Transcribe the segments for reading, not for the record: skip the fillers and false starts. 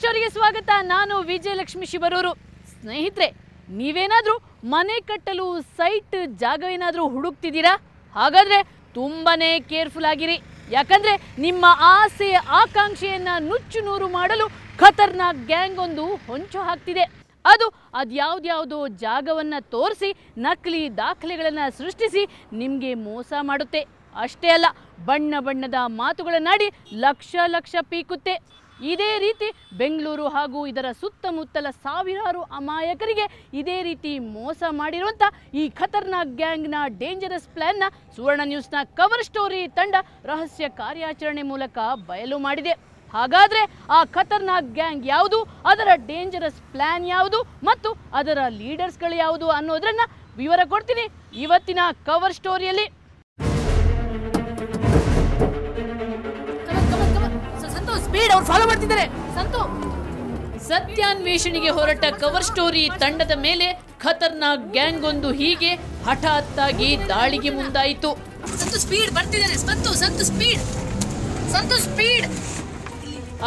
ಸ್ಟೋರಿಗೆ ಸ್ವಾಗತ. ನಾನು ವಿಜಯಲಕ್ಷ್ಮಿ ಶಿವರೂರು. ಸ್ನೇಹಿತರೆ, ನೀವೇನಾದರೂ ಮನೆ ಕಟ್ಟಲು ಸೈಟ್ ಜಾಗವೇನಾದರೂ ಹುಡುಕ್ತಿದ್ದೀರಾ? ಹಾಗಾದರೆ ತುಂಬಾನೇ ಕೇರ್ಫುಲ್ ಆಗಿರಿ. ಯಾಕಂದರೆ ನಿಮ್ಮ ಆಸೆ ಆಕಾಂಕ್ಷೆಯನ್ನು ನುಚ್ಚು ನೂರು ಮಾಡಲು ಖತರ್ನಾಕ್ ಗ್ಯಾಂಗ್ ಒಂದು ಹೊಂಚು ಹಾಕ್ತಿದೆ. ಅದ್ಯಾವುದ್ಯಾವುದೋ ಜಾಗವನ್ನು ತೋರಿಸಿ ನಕಲಿ ದಾಖಲೆಗಳನ್ನು ಸೃಷ್ಟಿಸಿ ನಿಮಗೆ ಮೋಸ ಮಾಡುತ್ತೆ. ಅಷ್ಟೇ ಅಲ್ಲ, ಬಣ್ಣ ಬಣ್ಣದ ಮಾತುಗಳನ್ನಾಡಿ ಲಕ್ಷ ಲಕ್ಷ ಪೀಕುತ್ತೆ. ಇದೇ ರೀತಿ ಬೆಂಗಳೂರು ಹಾಗೂ ಇದರ ಸುತ್ತಮುತ್ತಲ ಸಾವಿರಾರು ಅಮಾಯಕರಿಗೆ ಇದೇ ರೀತಿ ಮೋಸ ಮಾಡಿರುವಂಥ ಈ ಖತರ್ನಾಕ್ ಗ್ಯಾಂಗ್ನ ಡೇಂಜರಸ್ ಪ್ಲ್ಯಾನ್ನ ಸುವರ್ಣ ನ್ಯೂಸ್ನ ಕವರ್ ಸ್ಟೋರಿ ತಂಡ ರಹಸ್ಯ ಕಾರ್ಯಾಚರಣೆ ಮೂಲಕ ಬಯಲು ಮಾಡಿದೆ. ಹಾಗಾದರೆ ಆ ಖತರ್ನಾಕ್ ಗ್ಯಾಂಗ್ ಯಾವುದು, ಅದರ ಡೇಂಜರಸ್ ಪ್ಲ್ಯಾನ್ ಯಾವುದು ಮತ್ತು ಅದರ ಲೀಡರ್ಸ್ಗಳು ಯಾವುದು ಅನ್ನೋದನ್ನ ವಿವರ ಕೊಡ್ತೀನಿ ಇವತ್ತಿನ ಕವರ್ ಸ್ಟೋರಿಯಲ್ಲಿ. ಸತ್ಯಾನ್ವೇಷಣೆಗೆ ಹೊರಟ ಕವರ್ ಸ್ಟೋರಿ ತಂಡದ ಮೇಲೆ ಖತರ್ನಾಕ್ ಗ್ಯಾಂಗ್ ಒಂದು ಹೀಗೆ ಹಠಾತ್ತಾಗಿ ದಾಳಿಗೆ ಮುಂದಾಯಿತು.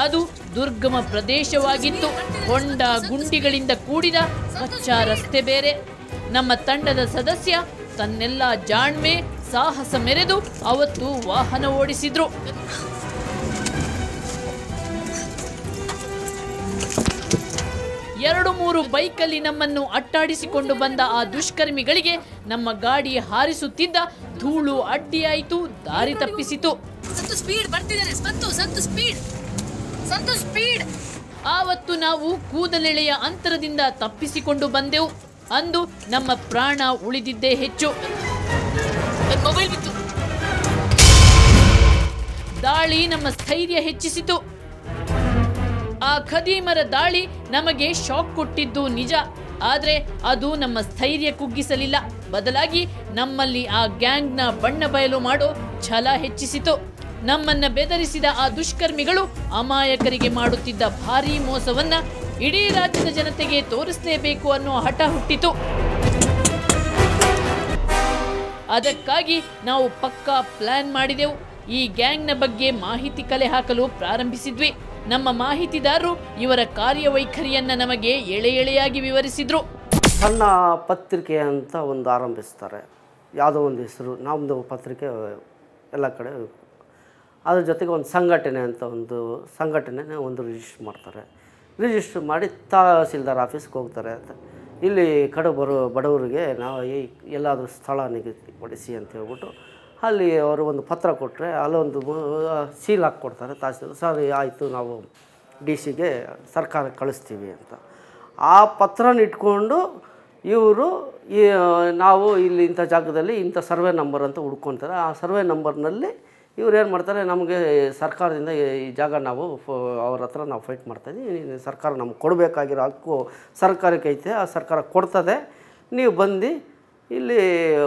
ಅದು ದುರ್ಗಮ ಪ್ರದೇಶವಾಗಿತ್ತು. ಹೊಂಡ ಗುಂಡಿಗಳಿಂದ ಕೂಡಿದ ಕಚ್ಚಾ ರಸ್ತೆ ಬೇರೆ. ನಮ್ಮ ತಂಡದ ಸದಸ್ಯ ತನ್ನೆಲ್ಲ ಜಾಣ್ಮೆ ಸಾಹಸ ಮೆರೆದು ಅವತ್ತು ವಾಹನ ಓಡಿಸಿದ್ರು. ಎರಡು ಮೂರು ಬೈಕಲ್ಲಿ ನಮ್ಮನ್ನು ಅಟ್ಟಾಡಿಸಿಕೊಂಡು ಬಂದ ಆ ದುಷ್ಕರ್ಮಿಗಳಿಗೆ ನಮ್ಮ ಗಾಡಿ ಹಾರಿಸುತ್ತಿದ್ದ ಧೂಳು ಅಡ್ಡಿಯಾಯಿತು, ದಾರಿ ತಪ್ಪಿಸಿತು. ಆವತ್ತು ನಾವು ಕೂದಲೆಳೆಯ ಅಂತರದಿಂದ ತಪ್ಪಿಸಿಕೊಂಡು ಬಂದೆವು. ಅಂದು ನಮ್ಮ ಪ್ರಾಣ ಉಳಿದಿದ್ದೇ ಹೆಚ್ಚು. ದಾಳಿ ನಮ್ಮ ಸ್ಥೈರ್ಯ ಹೆಚ್ಚಿಸಿತು. ಆ ಖದೀಮರ ದಾಳಿ ನಮಗೆ ಶಾಕ್ ಕೊಟ್ಟಿದ್ದು ನಿಜ. ಆದರೆ ಅದು ನಮ್ಮ ಸ್ಥೈರ್ಯ ಕುಗ್ಗಿಸಲಿಲ್ಲ. ಬದಲಾಗಿ ನಮ್ಮಲ್ಲಿ ಆ ಗ್ಯಾಂಗ್ನ ಬಣ್ಣ ಬಯಲು ಮಾಡೋ ಛಲ ಹೆಚ್ಚಿಸಿತು. ನಮ್ಮನ್ನ ಬೆದರಿಸಿದ ಆ ದುಷ್ಕರ್ಮಿಗಳು ಅಮಾಯಕರಿಗೆ ಮಾಡುತ್ತಿದ್ದ ಭಾರೀ ಮೋಸವನ್ನ ಇಡೀ ರಾಜ್ಯದ ಜನತೆಗೆ ತೋರಿಸಲೇಬೇಕು ಅನ್ನೋ ಹಠ ಹುಟ್ಟಿತು. ಅದಕ್ಕಾಗಿ ನಾವು ಪಕ್ಕಾ ಪ್ಲಾನ್ ಮಾಡಿದೆವು. ಈ ಗ್ಯಾಂಗ್ನ ಬಗ್ಗೆ ಮಾಹಿತಿ ಕಲೆ ಹಾಕಲು ಪ್ರಾರಂಭಿಸಿದ್ವಿ. ನಮ್ಮ ಮಾಹಿತಿದಾರರು ಇವರ ಕಾರ್ಯವೈಖರಿಯನ್ನ ನಮಗೆ ಎಳೆ ಎಳೆಯಾಗಿ ವಿವರಿಸಿದ್ರು. ಸಣ್ಣ ಪತ್ರಿಕೆ ಅಂತ ಒಂದು ಆರಂಭಿಸ್ತಾರೆ, ಯಾವುದೋ ಒಂದು ಹೆಸರು, ನಮ್ಮದು ಪತ್ರಿಕೆ ಎಲ್ಲ ಕಡೆ. ಅದ್ರ ಜೊತೆಗೆ ಒಂದು ಸಂಘಟನೆ ಅಂತ ಒಂದು ಸಂಘಟನೆ ಒಂದು ರಿಜಿಸ್ಟರ್ ಮಾಡ್ತಾರೆ. ರಿಜಿಸ್ಟರ್ ಮಾಡಿ ತಹಸೀಲ್ದಾರ್ ಆಫೀಸ್ಗೆ ಹೋಗ್ತಾರೆ. ಇಲ್ಲಿ ಕಡೆ ಬಡವರಿಗೆ ನಾವು ಎಲ್ಲಾದರೂ ಸ್ಥಳ ನಿಗದಿಪಡಿಸಿ ಅಂತ ಹೇಳ್ಬಿಟ್ಟು ಅಲ್ಲಿ ಅವರು ಒಂದು ಪತ್ರ ಕೊಟ್ಟರೆ ಅಲ್ಲೊಂದು ಸೀಲ್ ಹಾಕ್ಕೊಡ್ತಾರೆ ತಹಸೀಲ್ದಾರ್. ಸರಿ ಆಯಿತು, ನಾವು DC-ಗೆ ಸರ್ಕಾರ ಕಳಿಸ್ತೀವಿ ಅಂತ. ಆ ಪತ್ರನ ಇಟ್ಕೊಂಡು ಇವರು ನಾವು ಇಲ್ಲಿ ಇಂಥ ಜಾಗದಲ್ಲಿ ಇಂಥ ಸರ್ವೆ ನಂಬರ್ ಅಂತ ಹುಡ್ಕೊತಾರೆ. ಆ ಸರ್ವೆ ನಂಬರ್ನಲ್ಲಿ ಇವ್ರು ಏನು ಮಾಡ್ತಾರೆ, ನಮಗೆ ಸರ್ಕಾರದಿಂದ ಈ ಜಾಗ ನಾವು ಅವ್ರ ಹತ್ರ ನಾವು ಫೈಟ್ ಮಾಡ್ತಾಯಿದ್ದೀವಿ, ಸರ್ಕಾರ ನಮ್ಗೆ ಕೊಡಬೇಕಾಗಿರೋ ಹಕ್ಕು ಸರ್ಕಾರಕ್ಕೆ ಐತೆ, ಆ ಸರ್ಕಾರ ಕೊಡ್ತದೆ, ನೀವು ಬಂದು ಇಲ್ಲಿ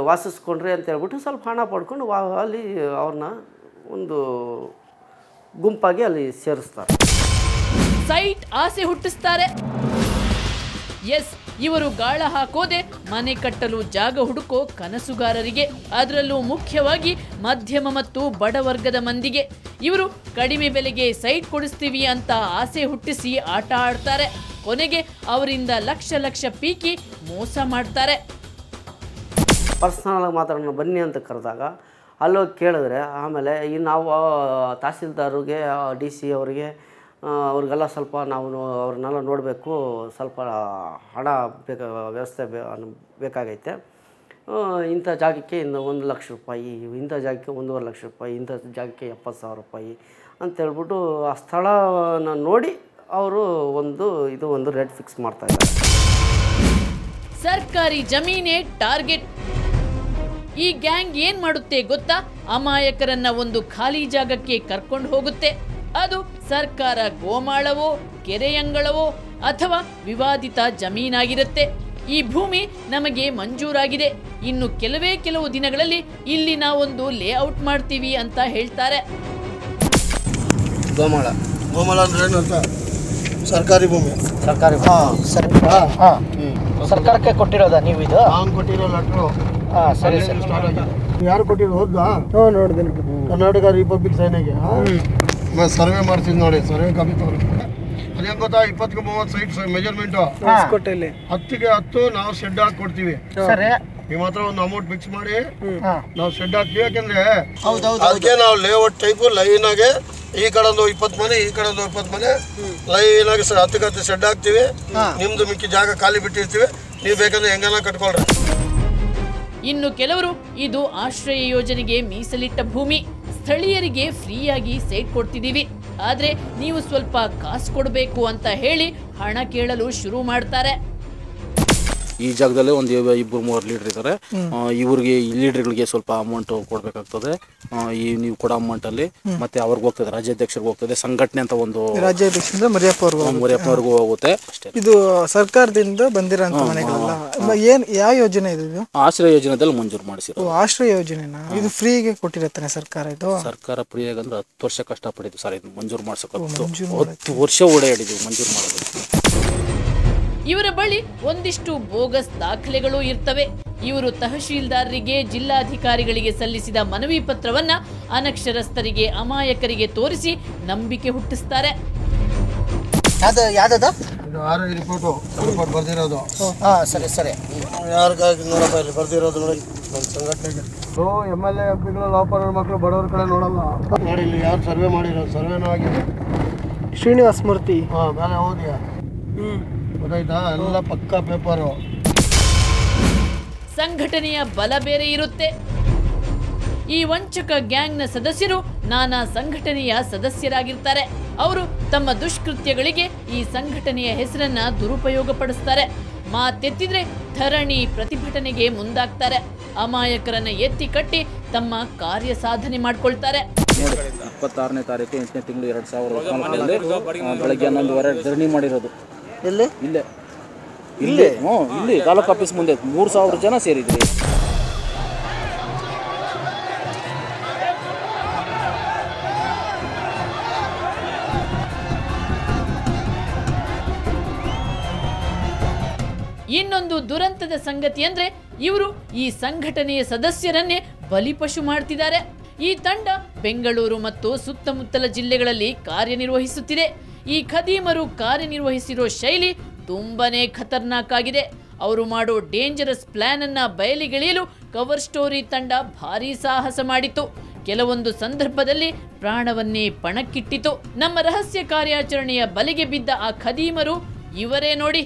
ವಾಸಿಸ್ಕೊಂಡ್ರಿ ಅಂತ ಹೇಳ್ಬಿಟ್ಟು ಸ್ವಲ್ಪ ಹಣ ಪಡ್ಕೊಂಡು ಅಲ್ಲಿ ಅವ್ರನ್ನ ಒಂದು ಗುಂಪಾಗಿ ಅಲ್ಲಿ ಸೇರಿಸ್ತಾರೆ. ಸೈಟ್ ಆಸೆ ಹುಟ್ಟಿಸ್ತಾರೆ. ಎಸ್, ಇವರು ಗಾಳ ಹಾಕೋದೆ ಮನೆ ಕಟ್ಟಲು ಜಾಗ ಹುಡುಕೋ ಕನಸುಗಾರರಿಗೆ, ಅದರಲ್ಲೂ ಮುಖ್ಯವಾಗಿ ಮಧ್ಯಮ ಮತ್ತು ಬಡವರ್ಗದ ಮಂದಿಗೆ. ಇವರು ಕಡಿಮೆ ಬೆಲೆಗೆ ಸೈಟ್ ಕೊಡಿಸ್ತೀವಿ ಅಂತ ಆಸೆ ಹುಟ್ಟಿಸಿ ಆಟ ಆಡ್ತಾರೆ. ಕೊನೆಗೆ ಅವರಿಂದ ಲಕ್ಷ ಲಕ್ಷ ಪೀಕಿ ಮೋಸ ಮಾಡ್ತಾರೆ. ಪರ್ಸ್ನಲಾಗಿ ಮಾತಾಡೋಣ ಬನ್ನಿ ಅಂತ ಕರೆದಾಗ ಅಲ್ಲೋಗಿ ಕೇಳಿದ್ರೆ ಆಮೇಲೆ ಈ ನಾವು ತಹಸೀಲ್ದಾರ್ಗೆ DC ಅವರಿಗೆ ಅವ್ರಿಗೆಲ್ಲ ಸ್ವಲ್ಪ ನಾವು ಅವ್ರನ್ನೆಲ್ಲ ನೋಡಬೇಕು, ಸ್ವಲ್ಪ ಹಣ ವ್ಯವಸ್ಥೆ ಬೇಕಾಗೈತೆ, ಇಂಥ ಜಾಗಕ್ಕೆ 1 ಲಕ್ಷ ರೂಪಾಯಿ, ಇಂಥ ಜಾಗಕ್ಕೆ 1.5 ಲಕ್ಷ ರೂಪಾಯಿ, ಇಂಥ ಜಾಗಕ್ಕೆ 70,000 ರೂಪಾಯಿ ಅಂತೇಳ್ಬಿಟ್ಟು ಆ ಸ್ಥಳನ ನೋಡಿ ಅವರು ಒಂದು ರೇಟ್ ಫಿಕ್ಸ್ ಮಾಡ್ತಾಯಿದ್ದಾರೆ. ಸರ್ಕಾರಿ ಜಮೀನೇ ಟಾರ್ಗೆಟ್. ಈ ಗ್ಯಾಂಗ್ ಏನ್ ಮಾಡುತ್ತೆ ಗೊತ್ತಾ? ಅಮಾಯಕರನ್ನ ಒಂದು ಖಾಲಿ ಜಾಗಕ್ಕೆ ಕರ್ಕೊಂಡು ಹೋಗುತ್ತೆ. ಅದು ಸರ್ಕಾರ ಗೋಮಾಳವೋ ಕೆರೆಯಂಗಳವೋ ಅಥವಾ ವಿವಾದಿತ ಜಮೀನಾಗಿರುತ್ತೆ. ಈ ಭೂಮಿ ನಮಗೆ ಮಂಜೂರಾಗಿದೆ, ಇನ್ನು ಕೆಲವು ದಿನಗಳಲ್ಲಿ ಇಲ್ಲಿ ನಾವೊಂದು ಲೇಔಟ್ ಮಾಡ್ತೀವಿ ಅಂತ ಹೇಳ್ತಾರೆ. ಗೋಮಾಳ ಅಂದ್ರೆ ಏನಂತ? ಸರ್ಕಾರಿ ಭೂಮಿ. ಸರ್ಕಾರಕ್ಕೆ ಕೊಟ್ಟಿರೋದಾ ನೀವು ಇದು? ಕೊಟ್ಟಿರೋ ಲೆಟ್ರು. ಸರಿ ಸರಿ. ಯಾರು ಕೊಟ್ಟಿರೋ ಹೋದ್ವಾ? ನೋಡಿದ್ದೀನಿ. ಕರ್ನಾಟಕ ರಿಪಬ್ಲಿಕ್ ಸೇನೆಗೆ ಸರ್ವೆ ಮಾಡ್ತಿದ್ದು ನೋಡಿ, ಸರ್ವೆ ಕಾಪಿ ತಗೊಂಡು ಅದು ಹೆಂಗ್ ಗೊತ್ತಾ 20-30 ಸೈಟ್ ಮೆಜರ್ಮೆಂಟ್ 10ಗೆ 10 ನಾವು ಶೆಡ್ ಹಾಕಿ ಕೊಡ್ತೀವಿ. ಸರಿ. ನಿಮ್ಮ ಹತ್ರ ಒಂದು ಅಮೌಂಟ್ ಫಿಕ್ಸ್ ಮಾಡಿ ನಾವು ಶೆಡ್ ಹಾಕ್ತೀವಿ. ಯಾಕಂದ್ರೆ ಅದಕ್ಕೆ ನಾವು ಲೇಔಟ್ ಟೈಪು ಲೈನ್ ಆಗಿ ಈ ಕಡೆಂದು 20 ಮನೆ ಈ ಕಡೆಂದು 20 ಮನೆ ಲೈನ್ ಆಗಿ 10ಕ್ಕೆ 10 ಶೆಡ್ ಹಾಕ್ತಿವಿ. ನಿಮ್ದು ಮಿಕ್ಕಿ ಜಾಗ ಖಾಲಿ ಬಿಟ್ಟಿರ್ತೀವಿ, ನೀವು ಬೇಕಂದ್ರೆ ಹೆಂಗನ ಕಟ್ಕೊಳ್ರಿ. ಇನ್ನು ಕೆಲವರು ಇದು ಆಶ್ರಯ ಯೋಜನೆಗೆ ಮೀಸಲಿಟ್ಟ ಭೂಮಿ, ಸ್ಥಳೀಯರಿಗೆ ಫ್ರೀಯಾಗಿ ಸೈಟ್ ಕೊಡ್ತಿದ್ದೀವಿ, ಆದ್ರೆ ನೀವು ಸ್ವಲ್ಪ ಕಾಸು ಕೊಡಬೇಕು ಅಂತ ಹೇಳಿ ಹಣ ಕೇಳಲು ಶುರು ಮಾಡ್ತಾರೆ. ಈ ಜಾಗದಲ್ಲೇ ಒಂದು 2-3 ಲೀಡರ್ ಇದ್ದಾರೆ. ಇವ್ರಿಗೆ ಲೀಡರ್ಗಳಿಗೆ ಸ್ವಲ್ಪ ಅಮೌಂಟ್ ಕೊಡಬೇಕಾಗ್ತದೆ. ಈ ನೀವು ಕೊಡೋ ಅಮೌಂಟಲ್ಲಿ ಮತ್ತೆ ಅವ್ರಿಗೆ ಹೋಗ್ತದೆ, ರಾಜ್ಯಾಧ್ಯಕ್ಷರಿಗೆ ಹೋಗ್ತದೆ, ಸಂಘಟನೆ ಅಂತ ಒಂದು ರಾಜ್ಯಾಧ್ಯಕ್ಷರಿಂದ ಮರಿಯಪ್ಪವ್ರಿಗೂ ಹೋಗುತ್ತೆ ಅಷ್ಟೇ. ಇದು ಸರ್ಕಾರದಿಂದ ಬಂದಿರೋಂಥ ಮನೆಗಳಲ್ಲ. ಏನ್ ಯಾವ ಯೋಜನೆ ಇದು? ಆಶ್ರಯ ಯೋಜನೆದಲ್ಲಿ ಮಂಜೂರು ಮಾಡಿಸಿರೋ ಆಶ್ರಯ ಯೋಜನೆನ ಇದು ಫ್ರೀಗೆ ಕೊಟ್ಟಿರತ್ತಾನೆ ಸರ್ಕಾರ. ಇದು ಸರ್ಕಾರ ಫ್ರೀಯಾಗಿ ಅಂದ್ರೆ 10 ವರ್ಷ ಕಷ್ಟಪಟ್ಟಿದ್ದು ಸರ್ ಇದು ಮಂಜೂರು ಮಾಡ್ಸಕ್ಕೆ. 10 ವರ್ಷ ಓಡಾಡಿದ್ವಿ ಮಂಜೂರು ಮಾಡೋದು. ಇವರ ಬಳಿ ಒಂದಿಷ್ಟು ಬೋಗಸ್ ದಾಖಲೆಗಳು ಇರ್ತವೆ. ಇವರು ತಹಶೀಲ್ದಾರರಿಗೆ, ಜಿಲ್ಲಾಧಿಕಾರಿಗಳಿಗೆ ಸಲ್ಲಿಸಿದ ಮನವಿ ಪತ್ರವನ್ನ ಅನಕ್ಷರಸ್ಥರಿಗೆ, ಅಮಾಯಕರಿಗೆ ತೋರಿಸಿ ನಂಬಿಕೆ ಹುಟ್ಟಿಸ್ತಾರೆ. ಯಾವ್ದದ ಇದು RI ರಿಪೋರ್ಟ್ ಬರ್ದಿರೋದು. ಸರಿ ಸರಿ. ಯಾರಿಗಾಗಿ ನೋಡಪ್ಪ ಇಲ್ಲಿ ಬರ್ದಿರೋದು ನೋಡಿ ನಮ್ಮ ಸಂಘಟನೆಗೆ. MLA MP ಗಳು ಲಾಪರ್ ಮಕ್ಕಳು ಬಡವ್ರ ಕಡೆ ನೋಡಲ್ಲ ನೋಡಿ. ಇಲ್ಲಿ ಯಾರು ಸರ್ವೆ ಮಾಡಿರೋದು ಸರ್ವೇನೂ ಆಗಿದೆ. ಶ್ರೀನಿವಾಸ ಮೂರ್ತಿ ಮೇಲೆ ಹೋದ್ಯಾ ಗೊತ್ತಾಯ್ತಾ? ಎಲ್ಲ ಪಕ್ಕಾ ಪೇಪರು. ಸಂಘಟನೆಯ ಬಲ ಬೇರೆ ಇರುತ್ತೆ. ಈ ವಂಚಕ ಗ್ಯಾಂಗ್ನ ಸದಸ್ಯರು ನಾನಾ ಸಂಘಟನೆಯ ಸದಸ್ಯರಾಗಿರ್ತಾರೆ. ಅವರು ತಮ್ಮ ದುಷ್ಕೃತ್ಯಗಳಿಗೆ ಈ ಸಂಘಟನೆಯ ಹೆಸರನ್ನ ದುರುಪಯೋಗಪಡಿಸ್ತಾರೆ. ಮಾತೆತ್ತಿದ್ರೆ ಧರಣಿ, ಪ್ರತಿಭಟನೆಗೆ ಮುಂದಾಗ್ತಾರೆ. ಅಮಾಯಕರನ್ನ ಎತ್ತಿ ಕಟ್ಟಿ ತಮ್ಮ ಕಾರ್ಯ ಸಾಧನೆ ಮಾಡ್ಕೊಳ್ತಾರೆ. 26ನೇ ತಾರೀಕು 8ನೇ ತಿಂಗಳು 2014 ಬೆಳಗ್ಗೆ 11:15 ಧರಣಿ ಮಾಡಿರೋದು. ಎಲ್ಲಿ? ಇಲ್ಲೇ ಇಲ್ಲಿ ಇಲ್ಲಿ ತಾಲೂಕು ಆಫೀಸ್ ಮುಂದೆ 3000 ಜನ ಸೇರಿದ್ರಿ. ಇನ್ನೊಂದು ದುರಂತದ ಸಂಗತಿ ಅಂದ್ರೆ ಇವರು ಈ ಸಂಘಟನೆಯ ಸದಸ್ಯರನ್ನೇ ಬಲಿಪಶು ಮಾಡ್ತಿದ್ದಾರೆ. ಈ ತಂಡ ಬೆಂಗಳೂರು ಮತ್ತು ಸುತ್ತಮುತ್ತಲ ಜಿಲ್ಲೆಗಳಲ್ಲಿ ಕಾರ್ಯನಿರ್ವಹಿಸುತ್ತಿದೆ. ಈ ಖದೀಮರು ಕಾರ್ಯನಿರ್ವಹಿಸಿರೋ ಶೈಲಿ ತುಂಬಾನೇ ಖತರ್ನಾಕ್ ಆಗಿದೆ. ಅವರು ಮಾಡೋ ಡೇಂಜರಸ್ ಪ್ಲಾನ್ ಅನ್ನ ಬಯಲಿಗೆಳೆಯಲು ಕವರ್ ಸ್ಟೋರಿ ತಂಡ ಭಾರೀ ಸಾಹಸ ಮಾಡಿತು. ಕೆಲವೊಂದು ಸಂದರ್ಭದಲ್ಲಿ ಪ್ರಾಣವನ್ನೇ ಪಣಕ್ಕಿಟ್ಟಿತು. ನಮ್ಮ ರಹಸ್ಯ ಕಾರ್ಯಾಚರಣೆಯ ಬಲೆಗೆ ಬಿದ್ದ ಆ ಖದೀಮರು ಇವರೇ ನೋಡಿ.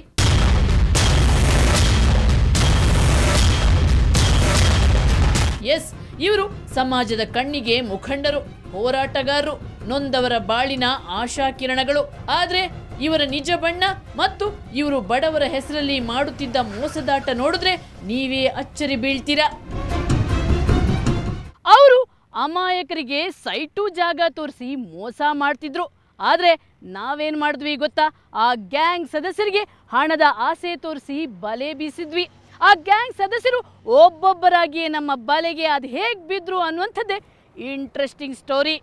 ಎಸ್, ಇವರು ಸಮಾಜದ ಕಣ್ಣಿಗೆ ಮುಖಂಡರು, ಹೋರಾಟಗಾರರು, ನೊಂದವರ ಬಾಳಿನ ಆಶಾಕಿರಣಗಳು. ಆದ್ರೆ ಇವರ ನಿಜ ಬಣ್ಣ ಮತ್ತು ಇವರು ಬಡವರ ಹೆಸರಲ್ಲಿ ಮಾಡುತ್ತಿದ್ದ ಮೋಸದಾಟ ನೋಡಿದ್ರೆ ನೀವೇ ಅಚ್ಚರಿ ಬೀಳ್ತೀರಾ. ಅವರು ಅಮಾಯಕರಿಗೆ ಸೈಟು ಜಾಗ ತೋರಿಸಿ ಮೋಸ ಮಾಡ್ತಿದ್ರು. ಆದ್ರೆ ನಾವೇನ್ ಮಾಡಿದ್ವಿ ಗೊತ್ತಾ? ಆ ಗ್ಯಾಂಗ್ ಸದಸ್ಯರಿಗೆ ಹಣದ ಆಸೆ ತೋರಿಸಿ ಬಲೆ ಬೀಸಿದ್ವಿ. ಆ ಗ್ಯಾಂಗ್ ಸದಸ್ಯರು ಒಬ್ಬೊಬ್ಬರಾಗಿ ನಮ್ಮ ಬಲೆಗೆ ಅದು ಹೇಗೆ ಬಿದ್ರು ಅನ್ನುವಂಥದ್ದೇ ಇಂಟ್ರೆಸ್ಟಿಂಗ್ ಸ್ಟೋರಿ.